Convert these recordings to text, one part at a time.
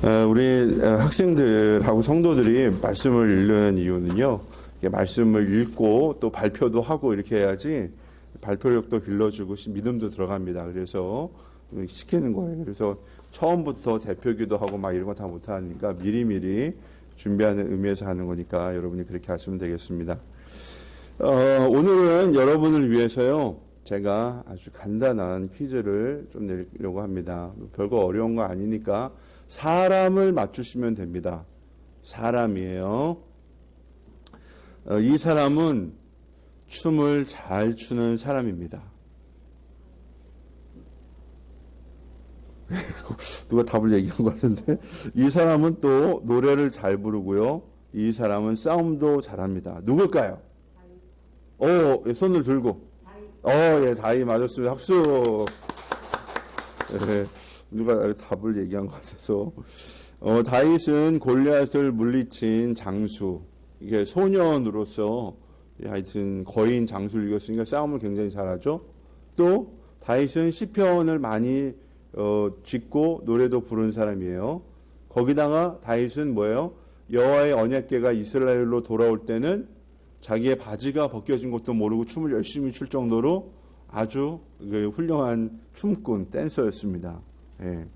우리 학생들하고 성도들이 말씀을 읽는 이유는요, 말씀을 읽고 또 발표도 하고 이렇게 해야지 발표력도 길러주고 믿음도 들어갑니다. 그래서 시키는 거예요. 그래서 처음부터 대표기도 하고 막 이런 거 다 못하니까 미리미리 준비하는 의미에서 하는 거니까 여러분이 그렇게 하시면 되겠습니다. 오늘은 여러분을 위해서요, 제가 아주 간단한 퀴즈를 좀 내려고 합니다. 별거 어려운 거 아니니까 사람을 맞추시면 됩니다. 사람이에요. 이 사람은 춤을 잘 추는 사람입니다. 누가 답을 얘기한 것 같은데, 이 사람은 또 노래를 잘 부르고요, 이 사람은 싸움도 잘합니다. 누굴까요? 손을 들고. 예, 다이 맞았습니다. 박수. 예, 누가 답을 얘기한 것 같아서. 다윗은 골리앗을 물리친 장수, 이게 소년으로서 하여튼 거인 장수를 이겼으니까 싸움을 굉장히 잘하죠. 또 다윗은 시편을 많이 짓고 노래도 부른 사람이에요. 거기다가 다윗은 뭐예요? 여호와의 언약궤가 이스라엘로 돌아올 때는 자기의 바지가 벗겨진 것도 모르고 춤을 열심히 출 정도로 아주 훌륭한 춤꾼, 댄서였습니다. 예.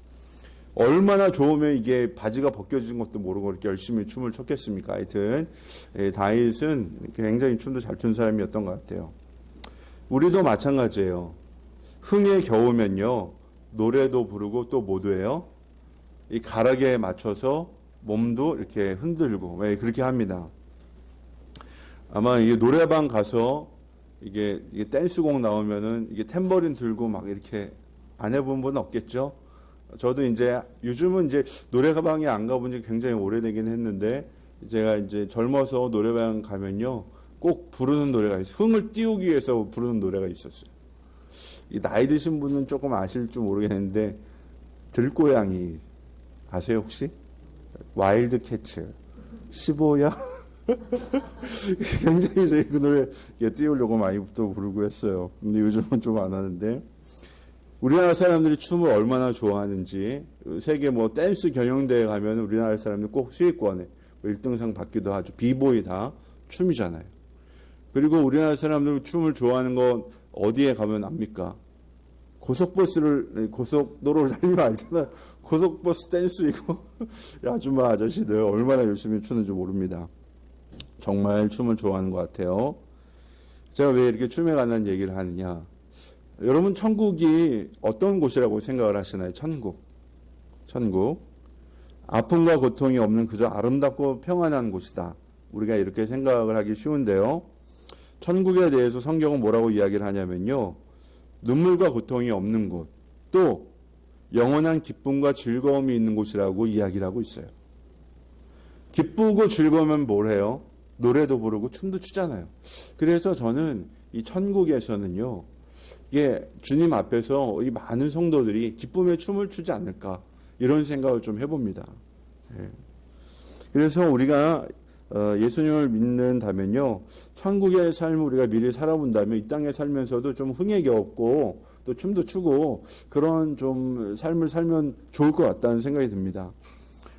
얼마나 좋으면 이게 바지가 벗겨진 것도 모르고 이렇게 열심히 춤을 췄겠습니까? 하여튼 다윗은 굉장히 춤도 잘 춘 사람이었던 것 같아요. 우리도 마찬가지예요. 흥에 겨우면요, 노래도 부르고 또 뭐도해요? 이 가락에 맞춰서 몸도 이렇게 흔들고 그렇게 합니다. 아마 이게 노래방 가서 이게 댄스곡 나오면은 이게 탬버린 들고 막 이렇게 안 해본 분은 없겠죠? 저도 이제 요즘은 이제 노래방에 안 가본 지 굉장히 오래되긴 했는데, 제가 이제 젊어서 노래방 가면요, 꼭 부르는 노래가 있어요. 흥을 띄우기 위해서 부르는 노래가 있었어요. 이 나이 드신 분은 조금 아실지 모르겠는데, 들고양이 아세요 혹시? 와일드 캐츠 15야? 굉장히 저희 그 노래 띄우려고 많이 또 부르고 했어요. 근데 요즘은 좀 안 하는데, 우리나라 사람들이 춤을 얼마나 좋아하는지, 세계 댄스 경연대회 가면 우리나라 사람들 꼭 수익권에 1등상 받기도 하죠. 비보이 다 춤이잖아요. 그리고 우리나라 사람들 춤을 좋아하는 건 어디에 가면 압니까? 고속도로를 달리면 알잖아요. 고속버스 댄스 이거 아줌마 아저씨들 얼마나 열심히 추는지 모릅니다. 정말 춤을 좋아하는 것 같아요. 제가 왜 이렇게 춤에 관한 얘기를 하느냐? 여러분, 천국이 어떤 곳이라고 생각을 하시나요? 천국. 아픔과 고통이 없는 그저 아름답고 평안한 곳이다. 우리가 이렇게 생각을 하기 쉬운데요. 천국에 대해서 성경은 뭐라고 이야기를 하냐면요, 눈물과 고통이 없는 곳, 또 영원한 기쁨과 즐거움이 있는 곳이라고 이야기를 하고 있어요. 기쁘고 즐거우면 뭘 해요? 노래도 부르고 춤도 추잖아요. 그래서 저는 이 천국에서는요, 이게 주님 앞에서 이 많은 성도들이 기쁨의 춤을 추지 않을까, 이런 생각을 좀 해봅니다. 예. 그래서 우리가 예수님을 믿는다면요, 천국의 삶을 우리가 미리 살아본다면 이 땅에 살면서도 좀 흥에 겨웠고 또 춤도 추고 그런 좀 삶을 살면 좋을 것 같다는 생각이 듭니다.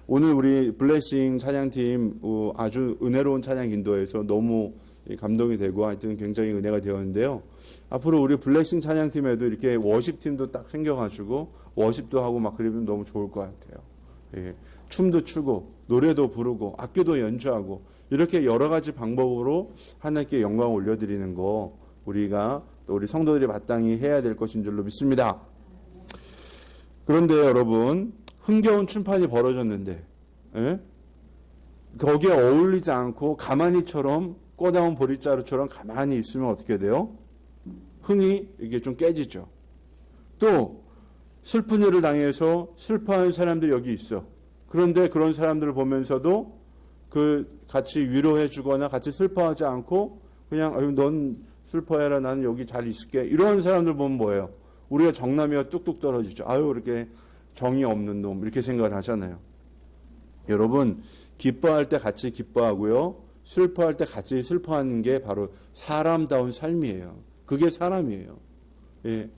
오늘 우리 블레싱 찬양팀 아주 은혜로운 찬양 인도에서 너무 감동이 되고 하여튼 굉장히 은혜가 되었는데요. 앞으로 우리 블레싱 찬양팀에도 이렇게 워십팀도 딱 생겨가지고 워십도 하고 막 그러면 너무 좋을 것 같아요. 예. 춤도 추고 노래도 부르고 악기도 연주하고 이렇게 여러 가지 방법으로 하나님께 영광을 올려드리는 거, 우리가 또 우리 성도들이 마땅히 해야 될 것인 줄로 믿습니다. 그런데 여러분, 흥겨운 춤판이 벌어졌는데, 예? 거기에 어울리지 않고 가만히처럼 꼬다운 보릿자루처럼 가만히 있으면 어떻게 돼요? 흥이 이게 좀 깨지죠. 또 슬픈 일을 당해서 슬퍼하는 사람들이 여기 있어. 그런데 그런 사람들을 보면서도 같이 위로해 주거나 같이 슬퍼하지 않고 그냥 넌 슬퍼해라, 나는 여기 잘 있을게, 이런 사람들 보면 뭐예요? 우리가 정남이가 뚝뚝 떨어지죠. 이렇게 정이 없는 놈, 이렇게 생각을 하잖아요. 여러분, 기뻐할 때 같이 기뻐하고요, 슬퍼할 때 같이 슬퍼하는 게 바로 사람다운 삶이에요. 그게 사람이에요. 예.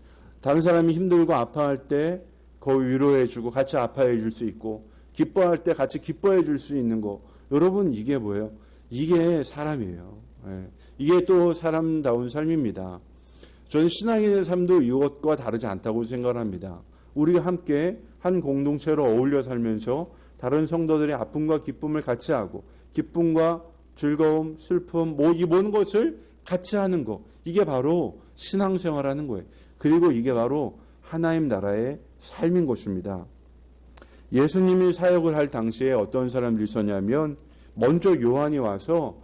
다른 사람이 힘들고 아파할 때 거기 위로해 주고 같이 아파해 줄 수 있고, 기뻐할 때 같이 기뻐해 줄 수 있는 거. 여러분 이게 뭐예요? 이게 사람이에요. 예. 이게 또 사람다운 삶입니다. 저는 신앙인의 삶도 이것과 다르지 않다고 생각합니다. 우리가 함께 한 공동체로 어울려 살면서 다른 성도들의 아픔과 기쁨을 같이 하고 기쁨과 즐거움, 슬픔, 이 모든 것을 같이 하는 것. 이게 바로 신앙생활하는 거예요. 그리고 이게 바로 하나님 나라의 삶인 것입니다. 예수님이 사역을 할 당시에 어떤 사람들이 있었냐면 먼저 요한이 와서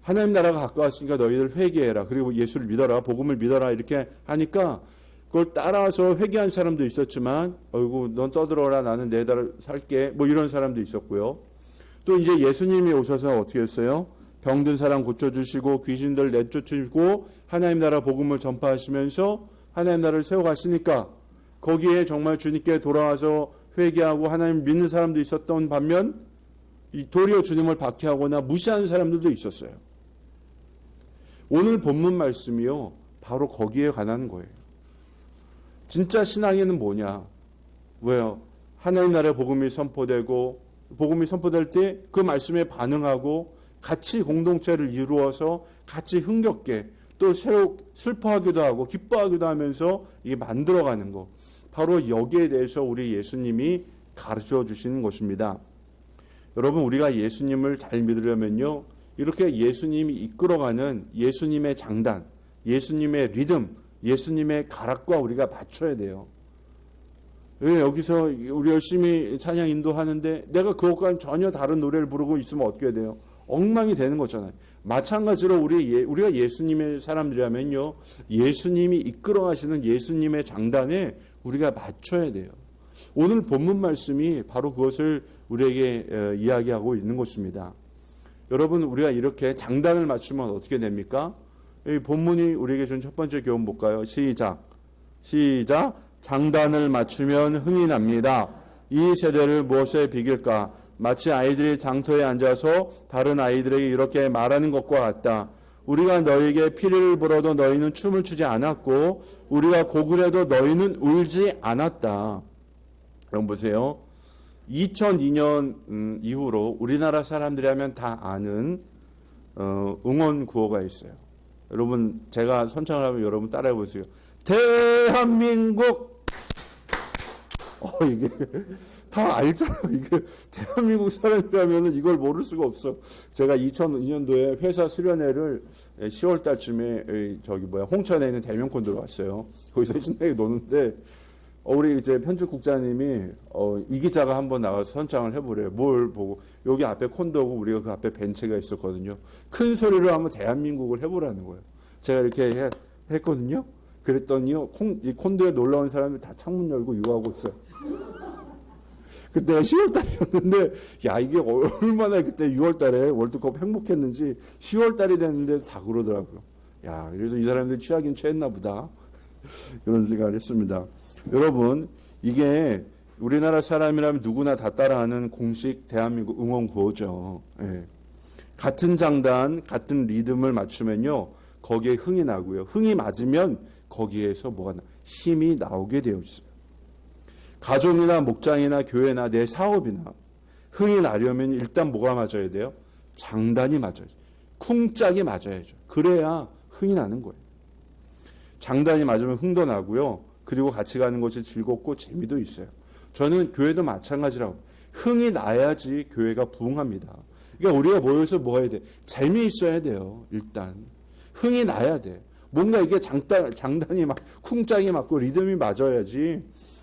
하나님 나라가 가까웠으니까 너희들 회개해라. 그리고 예수를 믿어라. 복음을 믿어라. 이렇게 하니까 그걸 따라서 회개한 사람도 있었지만 어이구 넌 떠들어라. 나는 내 나라 살게. 뭐 이런 사람도 있었고요. 또 이제 예수님이 오셔서 어떻게 했어요? 병든 사람 고쳐주시고 귀신들 내쫓으시고 하나님 나라 복음을 전파하시면서 하나님 나라를 세워가시니까 거기에 정말 주님께 돌아와서 회개하고 하나님 믿는 사람도 있었던 반면 도리어 주님을 박해하거나 무시하는 사람들도 있었어요. 오늘 본문 말씀이요. 바로 거기에 관한 거예요. 진짜 신앙에는 뭐냐? 왜요? 하나님 나라의 복음이 선포되고 복음이 선포될 때 그 말씀에 반응하고 같이 공동체를 이루어서 같이 흥겹게 또 새로 슬퍼하기도 하고 기뻐하기도 하면서 이게 만들어가는 것. 바로 여기에 대해서 우리 예수님이 가르쳐 주시는 것입니다. 여러분 우리가 예수님을 잘 믿으려면요. 이렇게 예수님이 이끌어가는 예수님의 장단, 예수님의 리듬, 예수님의 가락과 우리가 맞춰야 돼요. 여기서 우리 열심히 찬양 인도하는데 내가 그것과는 전혀 다른 노래를 부르고 있으면 어떻게 돼요? 엉망이 되는 거잖아요. 마찬가지로 우리가 예수님의 사람들이라면요. 예수님이 이끌어가시는 예수님의 장단에 우리가 맞춰야 돼요. 오늘 본문 말씀이 바로 그것을 우리에게 이야기하고 있는 것입니다. 여러분 우리가 이렇게 장단을 맞추면 어떻게 됩니까? 이 본문이 우리에게 준 첫 번째 교훈 볼까요? 시작. 장단을 맞추면 흥이 납니다. 이 세대를 무엇에 비길까? 마치 아이들이 장터에 앉아서 다른 아이들에게 이렇게 말하는 것과 같다. 우리가 너희에게 피리를 불어도 너희는 춤을 추지 않았고 우리가 곡을 해도 너희는 울지 않았다. 여러분 보세요. 2002년 이후로 우리나라 사람들이라면 다 아는 응원 구호가 있어요. 여러분 제가 선창을 하면 여러분 따라해 보세요. 대한민국. 이게 다 알잖아요. 이게 대한민국 사람이라면 이걸 모를 수가 없어. 제가 2002년도에 회사 수련회를 10월 달쯤에 홍천에 있는 대명콘 들어왔어요. 거기서 신나게 노는데 우리 이제 편집국장님이 이 기자가 한번 나가서 선창을 해보래요. 뭘 보고 여기 앞에 콘도고 우리가 그 앞에 벤치가 있었거든요. 큰 소리로 한번 대한민국을 해보라는 거예요. 제가 이렇게 했거든요. 그랬더니요, 이 콘도에 놀러 온 사람이 다 창문 열고 유하고 있어요. 그때 10월 달이었는데, 야, 이게 얼마나 그때 6월 달에 월드컵 행복했는지 10월 달이 됐는데 다 그러더라고요. 야, 그래서 이 사람들이 취하긴 취했나 보다. 그런 생각을 했습니다. 여러분, 이게 우리나라 사람이라면 누구나 다 따라하는 공식 대한민국 응원 구호죠. 예. 같은 장단, 같은 리듬을 맞추면요, 거기에 흥이 나고요. 흥이 맞으면 거기에서 뭐가 힘이 나오게 되어 있어요. 가족이나 목장이나 교회나 내 사업이나 흥이 나려면 일단 뭐가 맞아야 돼요? 장단이 맞아야죠. 쿵짝이 맞아야죠. 그래야 흥이 나는 거예요. 장단이 맞으면 흥도 나고요. 그리고 같이 가는 것이 즐겁고 재미도 있어요. 저는 교회도 마찬가지라고. 흥이 나야지 교회가 부흥합니다. 그러니까 우리가 모여서 뭐 해야 돼? 재미있어야 돼요. 일단. 흥이 나야 돼. 뭔가 이게 장단이 막 쿵짝이 맞고 리듬이 맞아야지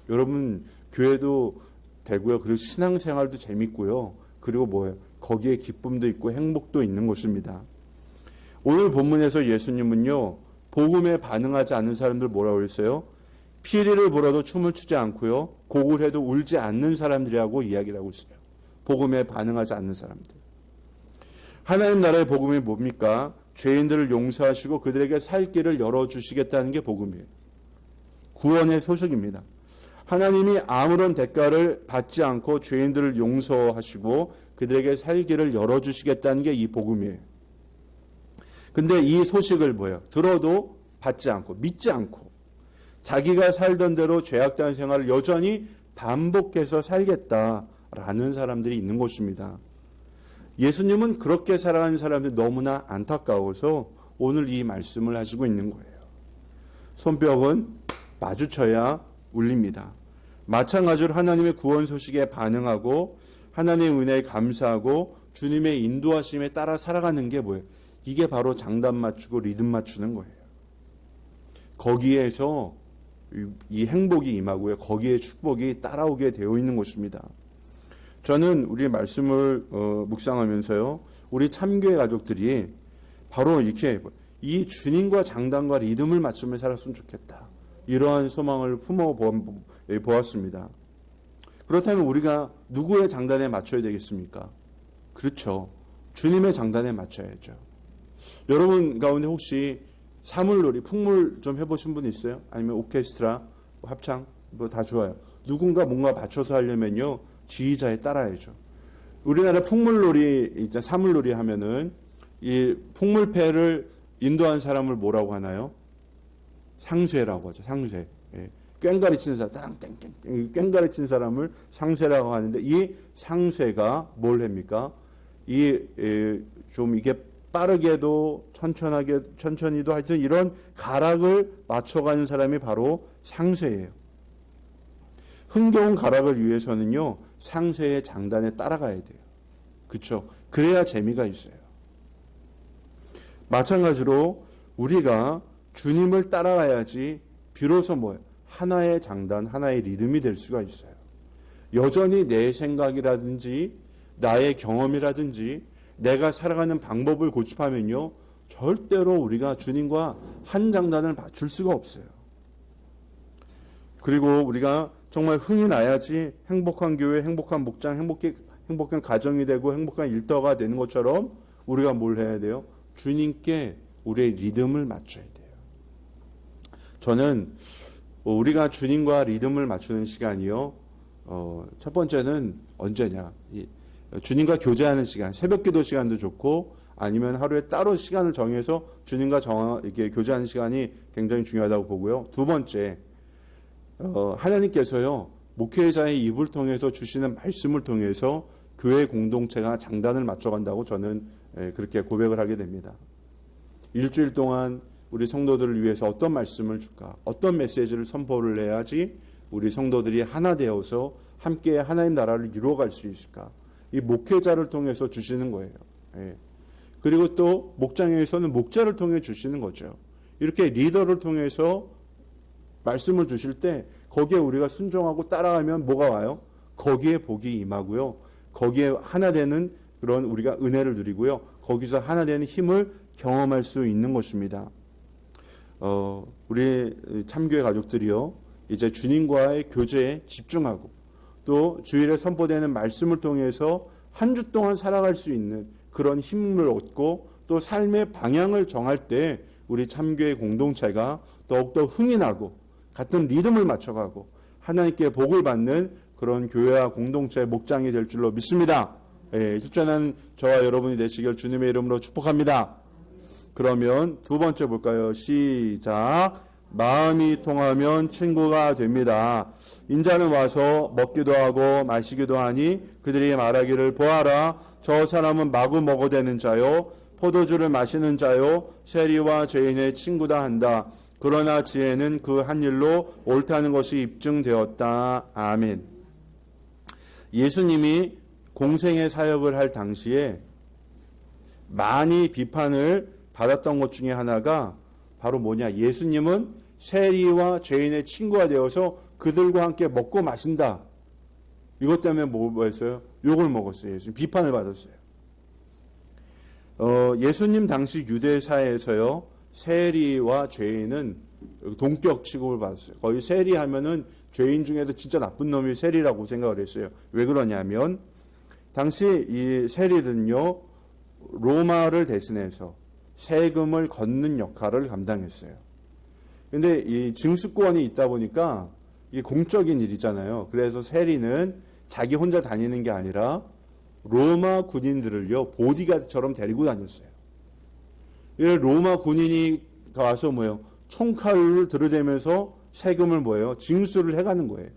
여러분 교회도 되고요. 그리고 신앙생활도 재밌고요. 그리고 뭐예요? 거기에 기쁨도 있고 행복도 있는 것입니다. 오늘 본문에서 예수님은요. 복음에 반응하지 않는 사람들 뭐라고 그랬어요? 피리를 불어도 춤을 추지 않고요. 곡을 해도 울지 않는 사람들이라고 이야기를 하고 있어요. 복음에 반응하지 않는 사람들. 하나님 나라의 복음이 뭡니까? 죄인들을 용서하시고 그들에게 살 길을 열어주시겠다는 게 복음이에요. 구원의 소식입니다. 하나님이 아무런 대가를 받지 않고 죄인들을 용서하시고 그들에게 살 길을 열어주시겠다는 게 이 복음이에요. 근데 이 소식을 뭐예요? 들어도 받지 않고 믿지 않고 자기가 살던 대로 죄악된 생활을 여전히 반복해서 살겠다라고 라는 사람들이 있는 것입니다. 예수님은 그렇게 살아가는 사람들이 너무나 안타까워서 오늘 이 말씀을 하시고 있는 거예요. 손뼉은 마주쳐야 울립니다. 마찬가지로 하나님의 구원 소식에 반응하고 하나님의 은혜에 감사하고 주님의 인도하심에 따라 살아가는 게 뭐예요? 이게 바로 장단 맞추고 리듬 맞추는 거예요. 거기에서 이 행복이 임하고요. 거기에 축복이 따라오게 되어 있는 것입니다. 저는 우리 말씀을 묵상하면서요. 우리 참교회 가족들이 바로 이렇게 이 주님과 장단과 리듬을 맞추며 살았으면 좋겠다. 이러한 소망을 품어 보았습니다. 그렇다면 우리가 누구의 장단에 맞춰야 되겠습니까? 그렇죠. 주님의 장단에 맞춰야죠. 여러분 가운데 혹시 사물놀이, 풍물 좀 해보신 분 있어요? 아니면 오케스트라, 합창, 뭐 다 좋아요. 누군가 뭔가 맞춰서 하려면요, 지휘자에 따라야죠. 우리나라 풍물놀이, 이제 사물놀이 하면은 이 풍물패를 인도한 사람을 뭐라고 하나요? 상쇄라고 하죠. 상쇄. 예. 꽹가리 치는 사람, 땡땡땡, 꽹가리 치는 사람을 상쇄라고 하는데 이 상쇄가 뭘 합니까? 좀 이게 빠르게도 천천히도 하여튼 이런 가락을 맞춰가는 사람이 바로 상쇄예요. 흥겨운 가락을 위해서는요, 상쇄의 장단에 따라가야 돼요. 그렇죠? 그래야 재미가 있어요. 마찬가지로 우리가 주님을 따라가야지 비로소 뭐예요? 하나의 장단, 하나의 리듬이 될 수가 있어요. 여전히 내 생각이라든지 나의 경험이라든지 내가 살아가는 방법을 고집하면요, 절대로 우리가 주님과 한 장단을 맞출 수가 없어요. 그리고 우리가 정말 흥이 나야지 행복한 교회, 행복한 목장, 행복한 가정이 되고 행복한 일터가 되는 것처럼 우리가 뭘 해야 돼요? 주님께 우리의 리듬을 맞춰야 돼요. 저는 우리가 주님과 리듬을 맞추는 시간이요, 첫 번째는 언제냐? 주님과 교제하는 시간, 새벽 기도 시간도 좋고 아니면 하루에 따로 시간을 정해서 주님과 이렇게 교제하는 시간이 굉장히 중요하다고 보고요. 두 번째, 하나님께서요, 목회자의 입을 통해서 주시는 말씀을 통해서 교회 공동체가 장단을 맞춰간다고 저는 그렇게 고백을 하게 됩니다. 일주일 동안 우리 성도들을 위해서 어떤 말씀을 줄까? 어떤 메시지를 선포를 해야지 우리 성도들이 하나 되어서 함께 하나님 나라를 이루어갈 수 있을까? 이 목회자를 통해서 주시는 거예요. 예. 그리고 또 목장에서는 목자를 통해 주시는 거죠. 이렇게 리더를 통해서 말씀을 주실 때 거기에 우리가 순종하고 따라가면 뭐가 와요? 거기에 복이 임하고요. 거기에 하나 되는 그런 우리가 은혜를 누리고요. 거기서 하나 되는 힘을 경험할 수 있는 것입니다. 우리 참교회 가족들이요, 이제 주님과의 교제에 집중하고 또 주일에 선포되는 말씀을 통해서 한 주 동안 살아갈 수 있는 그런 힘을 얻고 또 삶의 방향을 정할 때 우리 참교회 공동체가 더욱더 흥이 나고 같은 리듬을 맞춰가고 하나님께 복을 받는 그런 교회와 공동체 목장이 될 줄로 믿습니다. 예, 실전하는 저와 여러분이 되시길 주님의 이름으로 축복합니다. 그러면 두 번째 볼까요? 시작. 마음이 통하면 친구가 됩니다. 인자는 와서 먹기도 하고 마시기도 하니 그들이 말하기를 보아라, 저 사람은 마구 먹어대는 자요 포도주를 마시는 자요 세리와 죄인의 친구다 한다. 그러나 지혜는 그 한 일로 옳다는 것이 입증되었다. 아멘. 예수님이 공생의 사역을 할 당시에 많이 비판을 받았던 것 중에 하나가 바로 뭐냐? 예수님은 세리와 죄인의 친구가 되어서 그들과 함께 먹고 마신다. 이것 때문에 뭐 했어요? 욕을 먹었어요. 예수님 비판을 받았어요. 예수님 당시 유대 사회에서요, 세리와 죄인은 동격 취급을 받았어요. 거의 세리하면은 죄인 중에도 진짜 나쁜 놈이 세리라고 생각을 했어요. 왜 그러냐면 당시 이 세리들은요, 로마를 대신해서 세금을 걷는 역할을 감당했어요. 근데 이 징수권이 있다 보니까 이게 공적인 일이잖아요. 그래서 세리는 자기 혼자 다니는 게 아니라 로마 군인들을요, 보디가드처럼 데리고 다녔어요. 로마 군인이 와서 뭐예요? 총칼을 들이대면서 세금을 뭐예요? 징수를 해가는 거예요.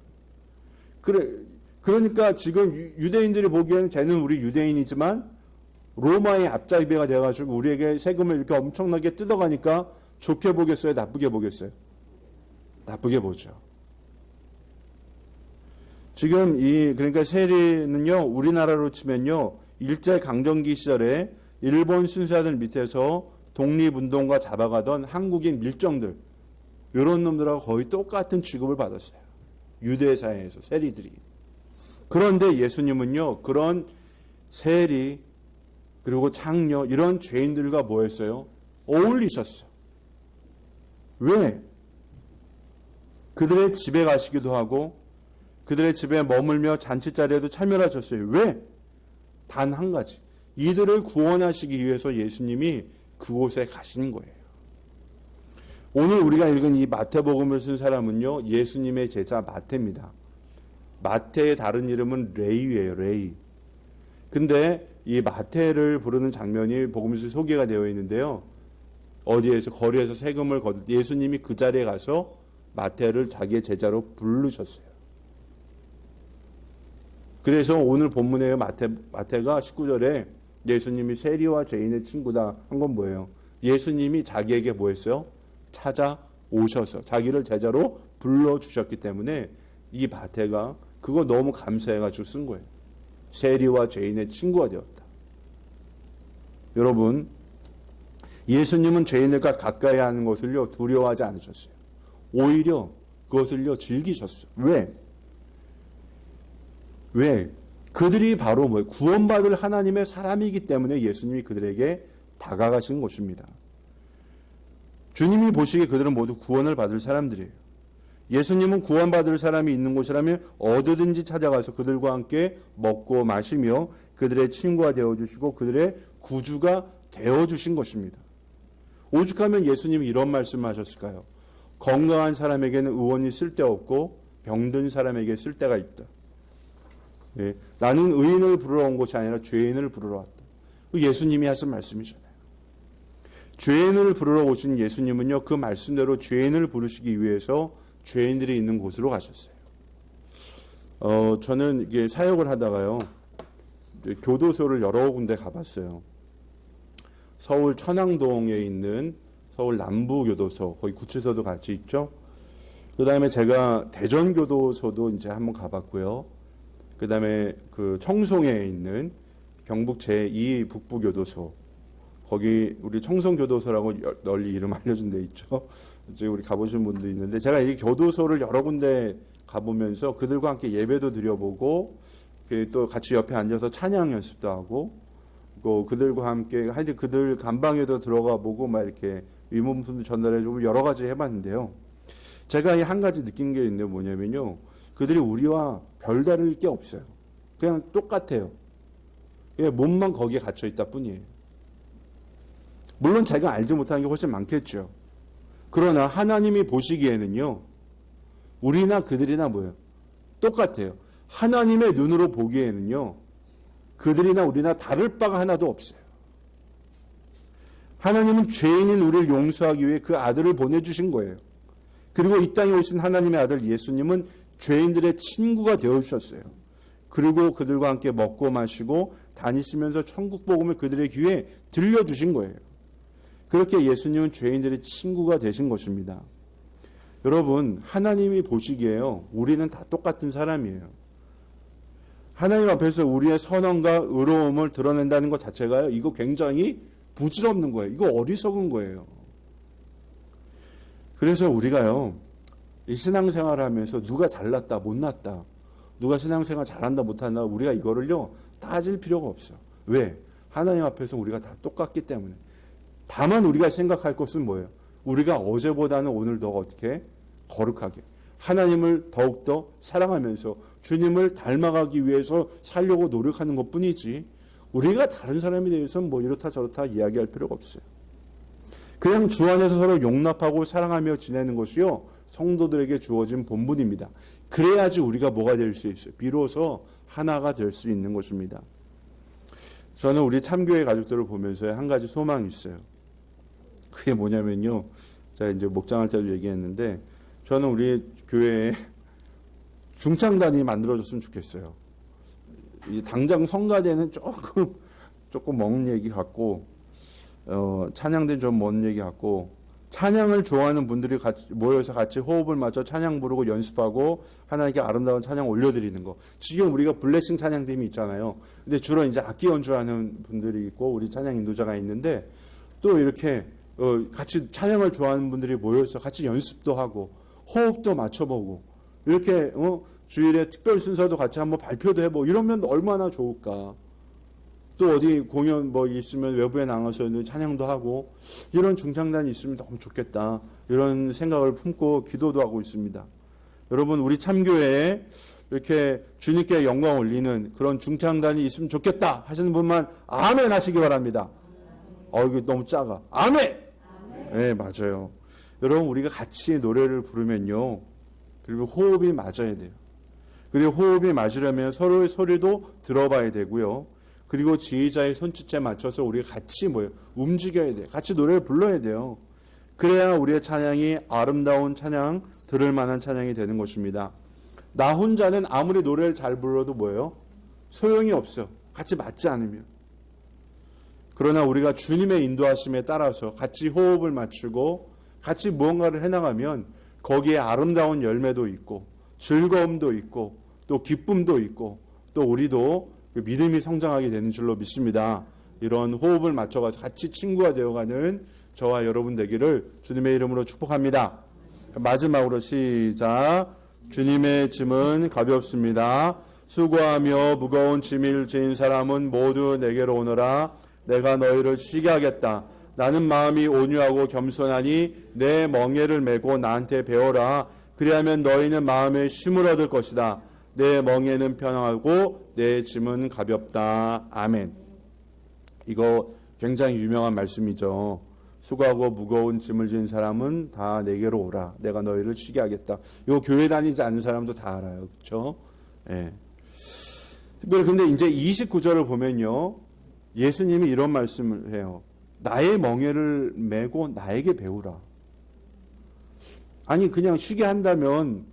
그러니까 지금 유대인들이 보기에는 쟤는 우리 유대인이지만 로마의 앞잡이가 돼가지고 우리에게 세금을 이렇게 엄청나게 뜯어가니까 좋게 보겠어요? 나쁘게 보겠어요? 나쁘게 보죠. 지금 그러니까 세리는요, 우리나라로 치면요, 일제강점기 시절에 일본 순사들 밑에서 독립운동가 잡아가던 한국인 밀정들, 이런 놈들하고 거의 똑같은 취급을 받았어요. 유대사회에서 세리들이. 그런데 예수님은요, 그런 세리, 그리고 창녀, 이런 죄인들과 뭐 했어요? 어울리셨어요. 왜? 그들의 집에 가시기도 하고, 그들의 집에 머물며 잔치 자리에도 참여하셨어요. 왜? 단 한 가지. 이들을 구원하시기 위해서 예수님이 그곳에 가신 거예요. 오늘 우리가 읽은 이 마태복음을 쓴 사람은요, 예수님의 제자 마태입니다. 마태의 다른 이름은 레위예요, 레위. 근데 이 마태를 부르는 장면이 복음에서 소개가 되어 있는데요. 어디에서 거리에서 세금을 거둘 때 예수님이 그 자리에 가서 마태를 자기의 제자로 부르셨어요. 그래서 오늘 본문에 마태가 19절에 예수님이 세리와 죄인의 친구다 한 건 뭐예요? 예수님이 자기에게 뭐 했어요? 찾아오셔서 자기를 제자로 불러주셨기 때문에 이 마태가 그거 너무 감사해가지고 쓴 거예요. 세리와 죄인의 친구가 되었다. 여러분, 예수님은 죄인들과 가까이 하는 것을요, 두려워하지 않으셨어요. 오히려 그것을요, 즐기셨어요. 왜? 그들이 바로 뭐예요? 구원받을 하나님의 사람이기 때문에 예수님이 그들에게 다가가신 것입니다. 주님이 보시기에 그들은 모두 구원을 받을 사람들이에요. 예수님은 구원받을 사람이 있는 곳이라면 어디든지 찾아가서 그들과 함께 먹고 마시며 그들의 친구가 되어주시고 그들의 구주가 되어주신 것입니다. 오죽하면 예수님이 이런 말씀을 하셨을까요? 건강한 사람에게는 의원이 쓸데없고 병든 사람에게 쓸데가 있다. 예, 나는 의인을 부르러 온 것이 아니라 죄인을 부르러 왔다. 예수님이 하신 말씀이잖아요. 죄인을 부르러 오신 예수님은요, 그 말씀대로 죄인을 부르시기 위해서 죄인들이 있는 곳으로 가셨어요. 저는 이게 사역을 하다가요, 교도소를 여러 군데 가봤어요. 서울 천왕동에 있는 서울 남부교도소, 거기 구치소도 같이 있죠. 그 다음에 제가 대전교도소도 이제 한번 가봤고요. 그 다음에 그 청송에 있는 경북 제2 북부교도소, 거기 우리 청송교도소라고 널리 이름 알려준 데 있죠. 이제 우리 가보신 분도 있는데, 제가 이 교도소를 여러 군데 가보면서 그들과 함께 예배도 드려보고, 또 같이 옆에 앉아서 찬양 연습도 하고, 그들과 함께 하여튼 그들 감방에도 들어가 보고 막 이렇게 위문품도 전달해주고 여러 가지 해봤는데요. 제가 이 한 가지 느낀 게 있는데 뭐냐면요, 그들이 우리와 별다를 게 없어요. 그냥 똑같아요. 몸만 거기에 갇혀 있다 뿐이에요. 물론 제가 알지 못하는 게 훨씬 많겠죠. 그러나 하나님이 보시기에는요, 우리나 그들이나 뭐예요? 똑같아요. 하나님의 눈으로 보기에는요, 그들이나 우리나 다를 바가 하나도 없어요. 하나님은 죄인인 우리를 용서하기 위해 그 아들을 보내주신 거예요. 그리고 이 땅에 오신 하나님의 아들 예수님은 죄인들의 친구가 되어주셨어요. 그리고 그들과 함께 먹고 마시고 다니시면서 천국 복음을 그들의 귀에 들려주신 거예요. 그렇게 예수님은 죄인들의 친구가 되신 것입니다. 여러분, 하나님이 보시기에요, 우리는 다 똑같은 사람이에요. 하나님 앞에서 우리의 선함과 의로움을 드러낸다는 것 자체가요, 이거 굉장히 부질없는 거예요. 이거 어리석은 거예요. 그래서 우리가요, 이 신앙생활을 하면서 누가 잘났다 못났다, 누가 신앙생활 잘한다 못한다, 우리가 이거를요 따질 필요가 없어요. 왜? 하나님 앞에서 우리가 다 똑같기 때문에. 다만 우리가 생각할 것은 뭐예요? 우리가 어제보다는 오늘 더 어떻게 거룩하게 하나님을 더욱더 사랑하면서 주님을 닮아가기 위해서 살려고 노력하는 것뿐이지, 우리가 다른 사람에 대해서는 뭐 이렇다 저렇다 이야기할 필요가 없어요. 그냥 주 안에서 서로 용납하고 사랑하며 지내는 것이요, 성도들에게 주어진 본분입니다. 그래야지 우리가 뭐가 될 수 있어요? 비로소 하나가 될 수 있는 것입니다. 저는 우리 참교회 가족들을 보면서 한 가지 소망이 있어요. 그게 뭐냐면요, 제가 이제 목장할 때도 얘기했는데, 저는 우리 교회에 중창단이 만들어졌으면 좋겠어요. 당장 성가대는 조금 먼 얘기 같고, 찬양대는 좀 먼 얘기 같고, 찬양을 좋아하는 분들이 모여서 같이 호흡을 맞춰 찬양 부르고 연습하고 하나님께 아름다운 찬양 올려드리는 거. 지금 우리가 블레싱 찬양팀이 있잖아요. 근데 주로 이제 악기 연주하는 분들이 있고 우리 찬양 인도자가 있는데 또 이렇게 같이 찬양을 좋아하는 분들이 모여서 같이 연습도 하고 호흡도 맞춰보고 이렇게 주일에 특별 순서도 같이 한번 발표도 해보고 이러면 얼마나 좋을까. 또 어디 공연 있으면 외부에 나가서 찬양도 하고 이런 중창단이 있으면 너무 좋겠다. 이런 생각을 품고 기도도 하고 있습니다. 여러분 우리 참교회에 이렇게 주님께 영광 올리는 그런 중창단이 있으면 좋겠다 하시는 분만 아멘 하시기 바랍니다. 이거 너무 작아. 아멘! 네, 맞아요. 여러분 우리가 같이 노래를 부르면요. 그리고 호흡이 맞아야 돼요. 그리고 호흡이 맞으려면 서로의 소리도 들어봐야 되고요. 그리고 지휘자의 손짓에 맞춰서 우리가 같이 움직여야 돼요. 같이 노래를 불러야 돼요. 그래야 우리의 찬양이 아름다운 찬양, 들을 만한 찬양이 되는 것입니다. 나 혼자는 아무리 노래를 잘 불러도 소용이 없어. 같이 맞지 않으면. 그러나 우리가 주님의 인도하심에 따라서 같이 호흡을 맞추고 같이 무언가를 해나가면 거기에 아름다운 열매도 있고 즐거움도 있고 또 기쁨도 있고 또 우리도 믿음이 성장하게 되는 줄로 믿습니다. 이런 호흡을 맞춰가서 같이 친구가 되어가는 저와 여러분 되기를 주님의 이름으로 축복합니다. 마지막으로 시작. 주님의 짐은 가볍습니다. 수고하며 무거운 짐을 지닌 사람은 모두 내게로 오너라. 내가 너희를 쉬게 하겠다. 나는 마음이 온유하고 겸손하니 내 멍에를 메고 나한테 배워라. 그리하면 너희는 마음에 쉼을 얻을 것이다. 내 멍에는 편하고 내 짐은 가볍다. 아멘. 이거 굉장히 유명한 말씀이죠. 수고하고 무거운 짐을 지는 사람은 다 내게로 오라. 내가 너희를 쉬게 하겠다. 이거 교회 다니지 않는 사람도 다 알아요. 그렇죠? 예. 특별히 근데 이제 29절을 보면요. 예수님이 이런 말씀을 해요. 나의 멍에를 메고 나에게 배우라. 아니 그냥 쉬게 한다면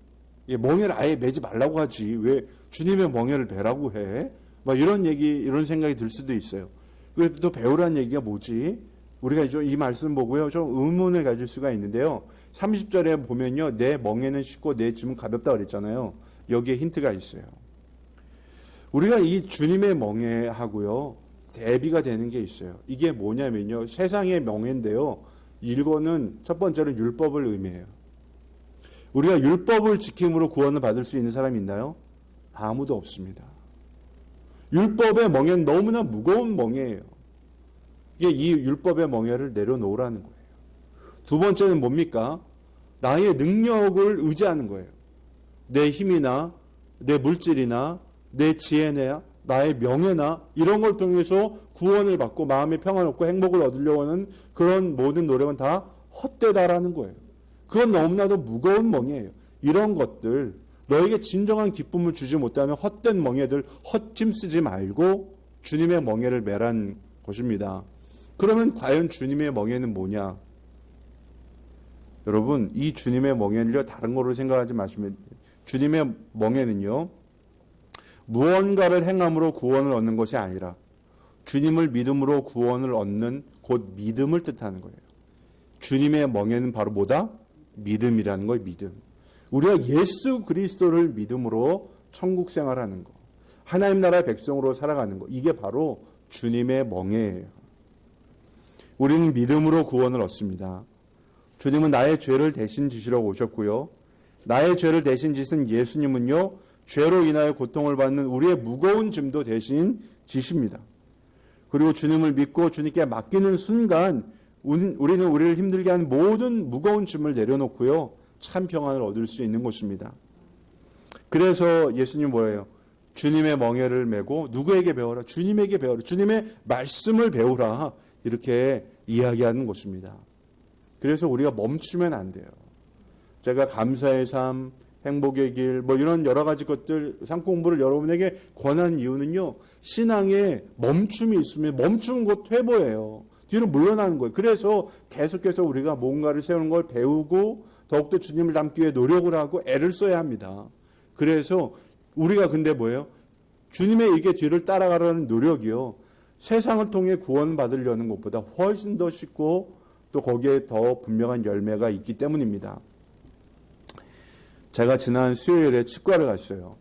멍에를 아예 매지 말라고 하지. 왜 주님의 멍에를 베라고 해? 이런 생각이 들 수도 있어요. 그래도 또 배우라는 얘기가 뭐지? 우리가 이 말씀 보고요. 좀 의문을 가질 수가 있는데요. 30절에 보면요. 내 멍에는 쉽고 내 짐은 가볍다 그랬잖아요. 여기에 힌트가 있어요. 우리가 이 주님의 멍에하고요. 대비가 되는 게 있어요. 이게 뭐냐면요. 세상의 멍에인데요. 이거는 첫 번째로 율법을 의미해요. 우리가 율법을 지킴으로 구원을 받을 수 있는 사람이 있나요? 아무도 없습니다. 율법의 멍에는 너무나 무거운 멍에예요. 이게 이 율법의 멍에를 내려놓으라는 거예요. 두 번째는 뭡니까? 나의 능력을 의지하는 거예요. 내 힘이나 내 물질이나 내 지혜나 나의 명예나 이런 걸 통해서 구원을 받고 마음의 평안을 얻고 행복을 얻으려고 하는 그런 모든 노력은 다 헛되다라는 거예요. 그건 너무나도 무거운 멍에예요. 이런 것들 너에게 진정한 기쁨을 주지 못하는 헛된 멍에들 헛짐 쓰지 말고 주님의 멍에를 매란 것입니다. 그러면 과연 주님의 멍에는 뭐냐? 여러분 이 주님의 멍에는요 다른 거로 생각하지 마시면 주님의 멍에는요 무언가를 행함으로 구원을 얻는 것이 아니라 주님을 믿음으로 구원을 얻는 곧 믿음을 뜻하는 거예요. 주님의 멍에는 바로 뭐다? 믿음이라는 거예요. 믿음. 우리가 예수 그리스도를 믿음으로 천국 생활하는 거. 하나님 나라의 백성으로 살아가는 거. 이게 바로 주님의 멍에예요. 우리는 믿음으로 구원을 얻습니다. 주님은 나의 죄를 대신 지시려고 오셨고요. 나의 죄를 대신 지신 예수님은요. 죄로 인하여 고통을 받는 우리의 무거운 짐도 대신 지십니다. 그리고 주님을 믿고 주님께 맡기는 순간 우리는 우리를 힘들게 하는 모든 무거운 짐을 내려놓고요. 참 평안을 얻을 수 있는 것입니다. 그래서 예수님 뭐예요? 주님의 멍에를 메고 누구에게 배워라? 주님에게 배워라. 주님의 말씀을 배우라. 이렇게 이야기하는 것입니다. 그래서 우리가 멈추면 안 돼요. 제가 감사의 삶, 행복의 길, 이런 여러 가지 것들, 삶 공부를 여러분에게 권한 이유는요, 신앙에 멈춤이 있으면 멈추는 것 퇴보예요. 뒤로 물러나는 거예요. 그래서 계속해서 우리가 뭔가를 세우는 걸 배우고 더욱더 주님을 닮기 위해 노력을 하고 애를 써야 합니다. 그래서 우리가 근데 뭐예요? 주님의 이렇게 뒤를 따라가려는 노력이요. 세상을 통해 구원받으려는 것보다 훨씬 더 쉽고 또 거기에 더 분명한 열매가 있기 때문입니다. 제가 지난 수요일에 치과를 갔어요.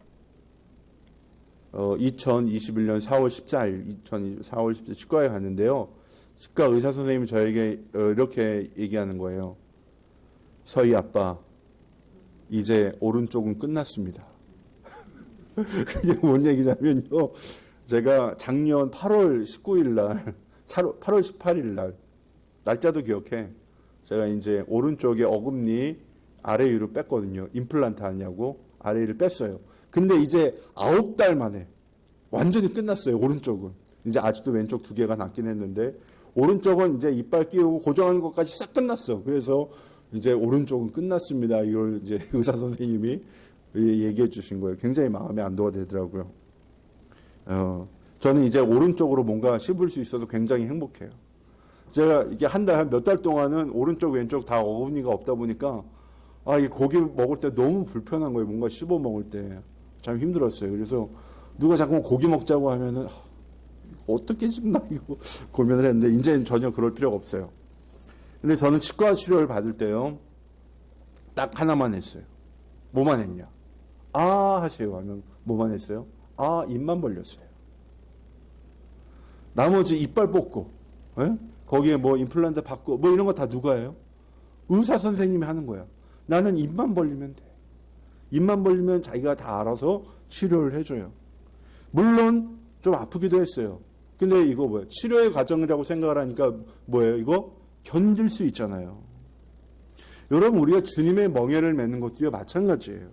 2021년 4월 14일, 4월 14일 치과에 갔는데요. 치과 의사 선생님이 저에게 이렇게 얘기하는 거예요. 서희 아빠, 이제 오른쪽은 끝났습니다. 그게 뭔 얘기냐면요. 제가 작년 8월 19일 날, 8월 18일 날, 날짜도 기억해. 제가 이제 오른쪽에 어금니 아래 위로 뺐거든요. 임플란트 하냐고 아래 위를 뺐어요. 근데 이제 9달 만에 완전히 끝났어요. 오른쪽은. 이제 아직도 왼쪽 2개가 남긴 했는데 오른쪽은 이제 이빨 끼우고 고정하는 것까지 싹 끝났어. 그래서 이제 오른쪽은 끝났습니다. 이걸 이제 의사 선생님이 얘기해 주신 거예요. 굉장히 마음에 안도가 되더라고요. 저는 이제 오른쪽으로 뭔가 씹을 수 있어서 굉장히 행복해요. 제가 이게 몇 달 동안은 오른쪽 왼쪽 다 어금니가 없다 보니까 이 고기 먹을 때 너무 불편한 거예요. 뭔가 씹어 먹을 때 참 힘들었어요. 그래서 누가 자꾸 고기 먹자고 하면은 어떻게 씹나 이거 고민을 했는데 이제는 전혀 그럴 필요가 없어요. 근데 저는 치과 치료를 받을 때요 딱 하나만 했어요. 뭐만 했냐? 하세요 하면 뭐만 했어요? 입만 벌렸어요. 나머지 이빨 뽑고 거기에 뭐 임플란트 받고 뭐 이런 거 다 누가 해요? 의사 선생님이 하는 거야. 나는 입만 벌리면 돼. 입만 벌리면 자기가 다 알아서 치료를 해줘요. 물론 좀 아프기도 했어요. 근데 이거 뭐예요? 치료의 과정이라고 생각을 하니까 뭐예요? 이거 견딜 수 있잖아요. 여러분, 우리가 주님의 멍에를 맺는 것도요 마찬가지예요.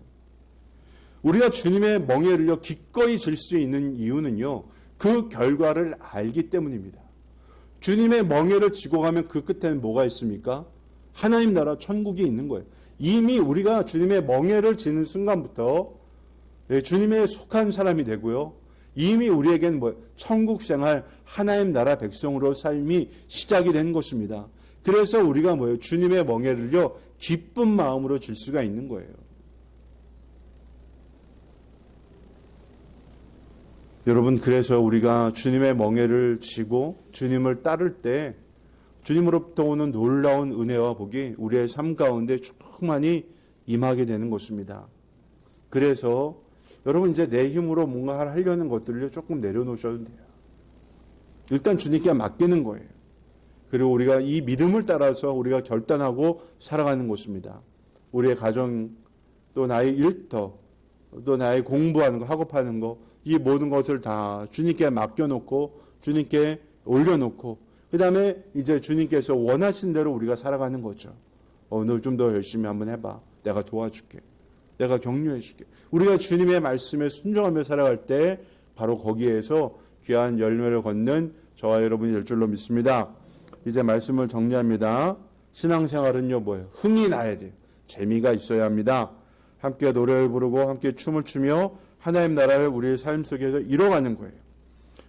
우리가 주님의 멍에를요 기꺼이 질 수 있는 이유는요 그 결과를 알기 때문입니다. 주님의 멍에를 지고 가면 그 끝에는 뭐가 있습니까? 하나님 나라 천국이 있는 거예요. 이미 우리가 주님의 멍에를 지는 순간부터 주님의 속한 사람이 되고요. 이미 우리에게는 천국 생활, 하나님 나라 백성으로 삶이 시작이 된 것입니다. 그래서 우리가 주님의 멍에를요 기쁜 마음으로 질 수가 있는 거예요. 여러분, 그래서 우리가 주님의 멍에를 지고 주님을 따를 때 주님으로부터 오는 놀라운 은혜와 복이 우리의 삶 가운데 충만히 임하게 되는 것입니다. 그래서 여러분, 이제 내 힘으로 뭔가 하려는 것들을 조금 내려놓으셔도 돼요. 일단 주님께 맡기는 거예요. 그리고 우리가 이 믿음을 따라서 우리가 결단하고 살아가는 것입니다. 우리의 가정, 또 나의 일터, 또 나의 공부하는 거, 학업하는 거, 이 모든 것을 다 주님께 맡겨놓고 주님께 올려놓고 그 다음에 이제 주님께서 원하신 대로 우리가 살아가는 거죠. 너 좀 더 열심히 한번 해봐. 내가 도와줄게. 내가 격려해줄게. 우리가 주님의 말씀에 순종하며 살아갈 때 바로 거기에서 귀한 열매를 걷는 저와 여러분이 될 줄로 믿습니다. 이제 말씀을 정리합니다. 신앙생활은요 뭐예요? 흥이 나야 돼요. 재미가 있어야 합니다. 함께 노래를 부르고 함께 춤을 추며 하나님 나라를 우리의 삶 속에서 이뤄가는 거예요.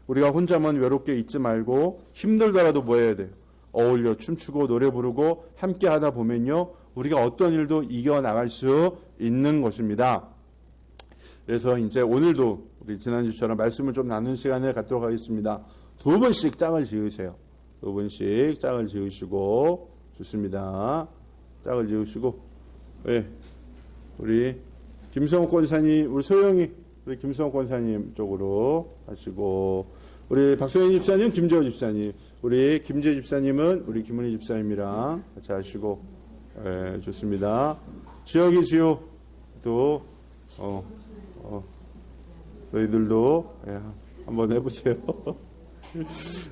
우리가 혼자만 외롭게 있지 말고 힘들더라도 뭐 해야 돼요? 어울려 춤추고 노래 부르고 함께 하다 보면요 우리가 어떤 일도 이겨나갈 수 있는 것입니다. 그래서 이제 오늘도 우리 지난주처럼 말씀을 좀 나눈 시간을 갖도록 하겠습니다. 2분씩 짝을 지으세요. 2분씩 짝을 지으시고 좋습니다. 짝을 지으시고 우리 김성호 권사님, 우리 소영이 우리 김성호 권사님 쪽으로 하시고 우리 박소연 집사님, 김재호 집사님, 우리 김재 집사님은 우리 김은희 집사님이랑 같이 하시고 좋습니다. 지역이 지호도 너희들도 한번 해보세요.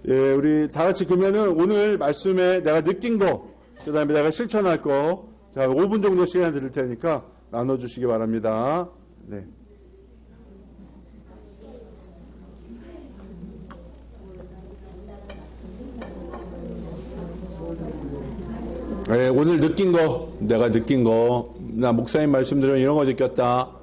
우리 다 같이 그러면은 오늘 말씀에 내가 느낀 거, 그 다음에 내가 실천할 거, 자 5분 정도 시간 드릴 테니까 나눠주시기 바랍니다. 네. 오늘 느낀 거, 내가 느낀 거, 나 목사님 말씀 들으면 이런 거 느꼈다.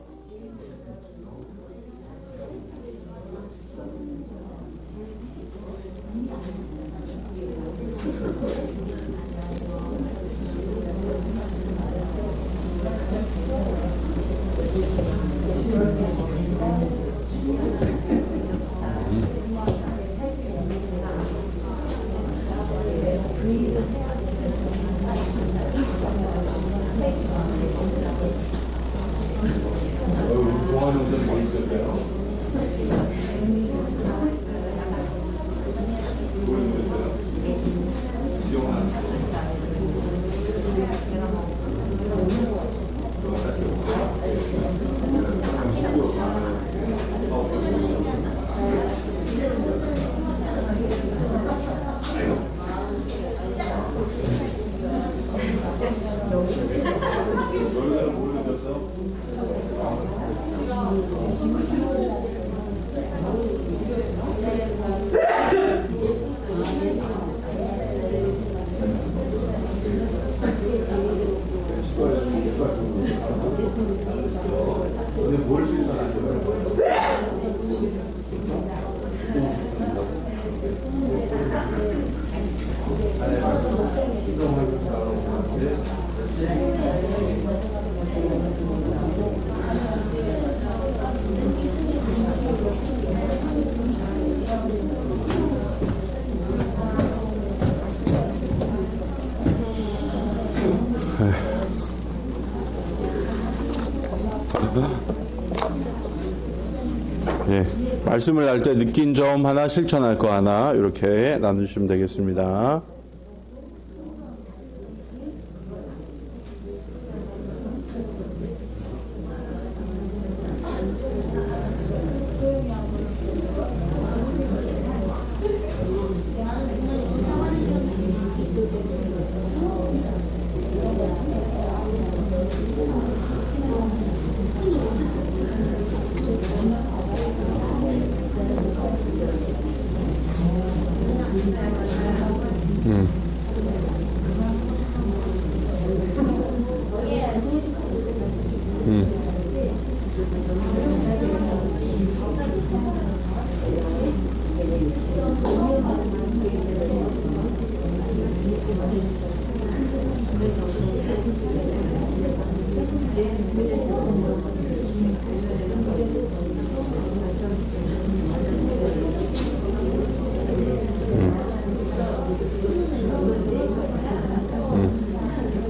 말씀을 할 때 느낀 점 하나, 실천할 거 하나 이렇게 나누시면 되겠습니다.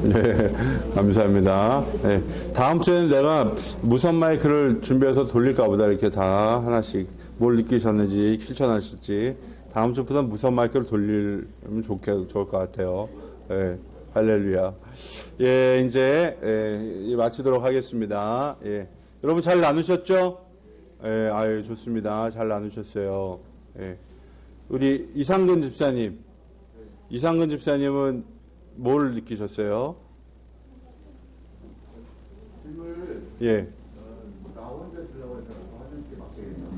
네, 감사합니다. 네, 다음 주에는 내가 무선 마이크를 준비해서 돌릴까 보다 이렇게 다 하나씩 뭘 느끼셨는지 실천하실지 다음 주부터 무선 마이크를 돌리면 좋을 것 같아요. 네, 할렐루야. 예, 이제 마치도록 하겠습니다. 예, 여러분 잘 나누셨죠? 예, 아유 좋습니다. 잘 나누셨어요. 예, 우리 이상근 집사님은 뭘 느끼셨어요? 예.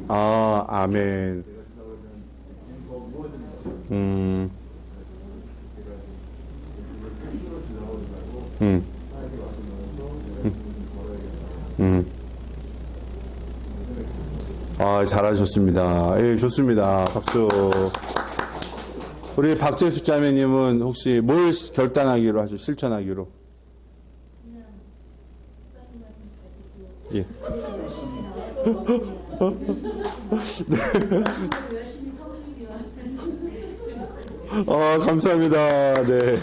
아, 아멘. 아, 잘하셨습니다. 예, 좋습니다. 박수. 우리 박재수 자매님은 혹시 뭘 결단하기로 하죠? 실천하기로? 예. 감사합니다. 네.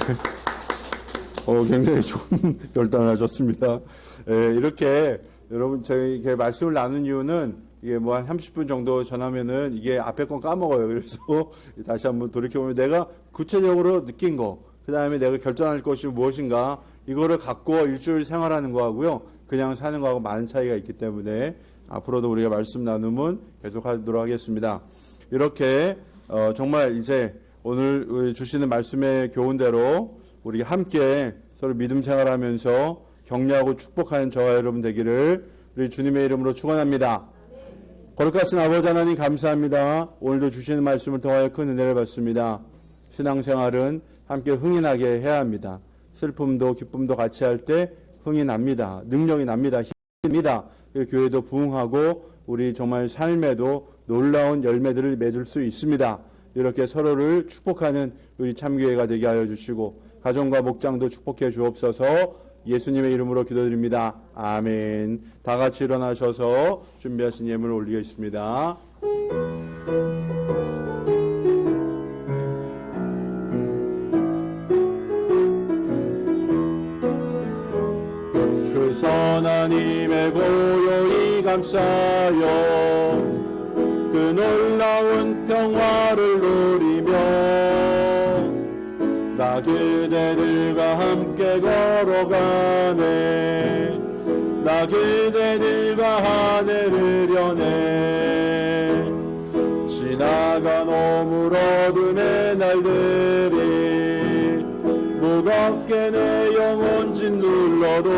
굉장히 좋은 결단을 하셨습니다. 예, 이렇게 여러분 저희 말씀을 나눈 이유는 이게 뭐 한 30분 정도 전하면은 이게 앞에 건 까먹어요. 그래서 다시 한번 돌이켜보면 내가 구체적으로 느낀 거, 그 다음에 내가 결정할 것이 무엇인가, 이거를 갖고 일주일 생활하는 거하고요, 그냥 사는 거하고 많은 차이가 있기 때문에 앞으로도 우리가 말씀 나눔은 계속 하도록 하겠습니다. 이렇게 정말 이제 오늘 주시는 말씀의 교훈대로 우리 함께 서로 믿음 생활하면서 격려하고 축복하는 저와 여러분 되기를 우리 주님의 이름으로 축원합니다. 거룩하신 아버지 하나님 감사합니다. 오늘도 주시는 말씀을 통하여 큰 은혜를 받습니다. 신앙생활은 함께 흥이 나게 해야 합니다. 슬픔도 기쁨도 같이 할 때 흥이 납니다. 능력이 납니다. 힘이 납니다. 교회도 부흥하고 우리 정말 삶에도 놀라운 열매들을 맺을 수 있습니다. 이렇게 서로를 축복하는 우리 참교회가 되게 하여 주시고 가정과 목장도 축복해 주옵소서. 예수님의 이름으로 기도드립니다. 아멘. 다 같이 일어나셔서 준비하신 예물을 올리겠습니다. 그 선한 힘에 고요히 감싸여 그 놀라운 평화를 누리며 나 그대들과 함께 걸어가네. 나 그대들과 하늘을 여네. 지나간 오물 어둠의 날들이 무겁게 내 영혼 짓눌러도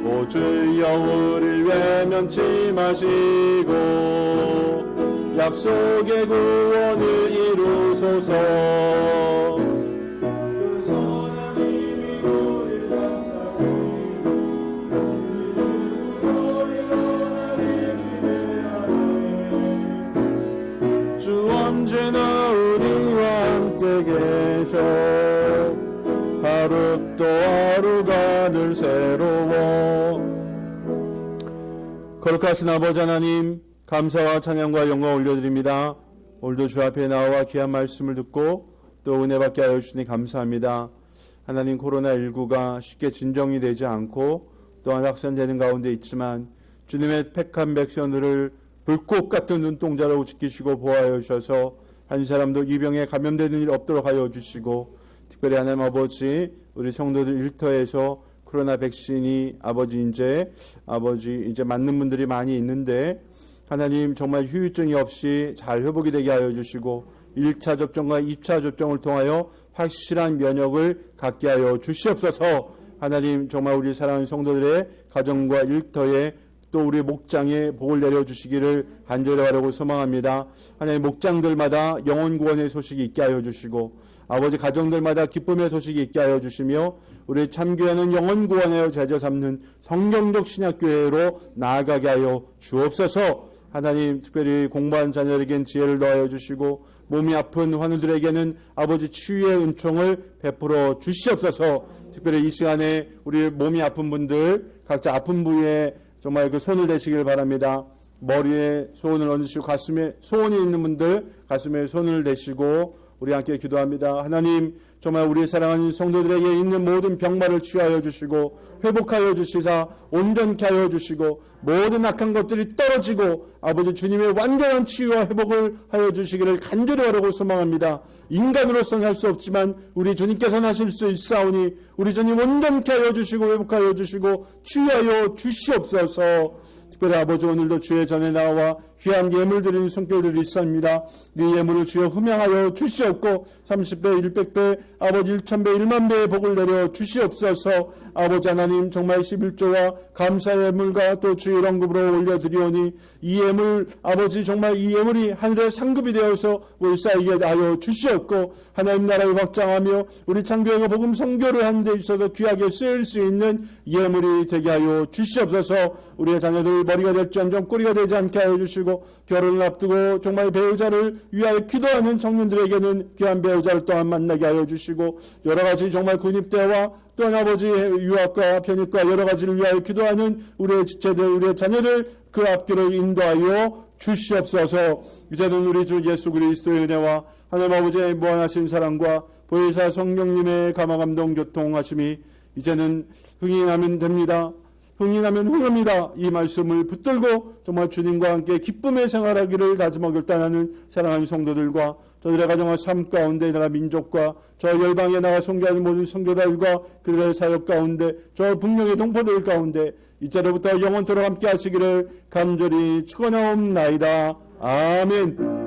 오 주여 우릴 외면치 마시고 약속의 구원을 이루소서. 그 선한 힘이 우릴 감싸시고 믿음으로 일어나리 기대하네. 주 언제나 우리와 함께 계셔 하루 또 하루가 늘 새로워. 거룩하신 아버지 하나님 감사와 찬양과 영광 올려드립니다. 오늘도 주 앞에 나와 귀한 말씀을 듣고 또 은혜 받게 하여 주시니 감사합니다. 하나님 코로나19가 쉽게 진정이 되지 않고 또한 확산되는 가운데 있지만 주님의 택한 백성들을 불꽃 같은 눈동자로 지키시고 보호하여 주셔서 한 사람도 이 병에 감염되는 일 없도록 하여 주시고, 특별히 하나님 아버지 우리 성도들 일터에서 코로나 백신이 아버지 이제 맞는 분들이 많이 있는데 하나님 정말 후유증이 없이 잘 회복이 되게 하여 주시고 1차 접종과 2차 접종을 통하여 확실한 면역을 갖게 하여 주시옵소서. 하나님 정말 우리 사랑하는 성도들의 가정과 일터에 또 우리 목장에 복을 내려주시기를 간절히 바라고 소망합니다. 하나님 목장들마다 영혼 구원의 소식이 있게 하여 주시고 아버지 가정들마다 기쁨의 소식이 있게 하여 주시며 우리 참교회는 영혼 구원하여 제자 삼는 성경적 신약교회로 나아가게 하여 주옵소서. 하나님 특별히 공부한 자녀에겐 지혜를 더하여 주시고 몸이 아픈 환우들에게는 아버지 치유의 은총을 베풀어 주시옵소서. 특별히 이 시간에 우리 몸이 아픈 분들 각자 아픈 부위에 정말 그 손을 대시길 바랍니다. 머리에 손을 얹으시고 가슴에 소원이 있는 분들 가슴에 손을 대시고 우리 함께 기도합니다. 하나님 정말 우리 사랑하는 성도들에게 있는 모든 병마를 치유하여 주시고 회복하여 주시사 온전케 하여 주시고 모든 악한 것들이 떨어지고 아버지 주님의 완전한 치유와 회복을 하여 주시기를 간절히 바라고 소망합니다. 인간으로서는 할 수 없지만 우리 주님께서는 하실 수 있사오니 우리 주님 온전케 하여 주시고 회복하여 주시고 치유하여 주시옵소서. 특별히 아버지 오늘도 주의 전에 나와 귀한 예물 드리는 손길들이 있습니다. 이 예물을 주여 흠양하여 주시옵고 30배 100배 아버지 1000배 10000배의 복을 내려 주시옵소서. 아버지 하나님 정말 11조와 감사의 예물과 또 주의 언급으로 올려드리오니 이 예물 아버지 정말 이 예물이 하늘의 상급이 되어서 우리 쌓이게 하여 주시옵고 하나님 나라를 확장하며 우리 창교회가 복음 선교를 하는 데 있어서 귀하게 쓰일 수 있는 예물이 되게 하여 주시옵소서. 우리의 자녀들 머리가 될지언정 꼬리가 되지 않게 하여 주시고 결혼을 앞두고 정말 배우자를 위하여 기도하는 청년들에게는 귀한 배우자를 또한 만나게 하여 주시고 여러가지 정말 군입대와 또한 아버지 유학과 편입과 여러가지를 위하여 기도하는 우리의 지체들 우리의 자녀들 그 앞길을 인도하여 주시옵소서. 이제는 우리 주 예수 그리스도의 은혜와 하나님 아버지의 무한하신 사랑과 보혜사 성령님의 감화감동 교통하심이 이제는 흥행하면 됩니다. 흥인하면 흥합니다. 이 말씀을 붙들고 정말 주님과 함께 기쁨의 생활하기를 다짐하고 결단하는 사랑하는 성도들과 저들의 가정과 삶 가운데 나라 민족과 저 열방에 나가 선교하는 모든 선교달과 그들의 사역 가운데 저 북녘의 동포들 가운데 이제로부터 영원토록 함께 하시기를 간절히 축원하옵나이다. 아멘.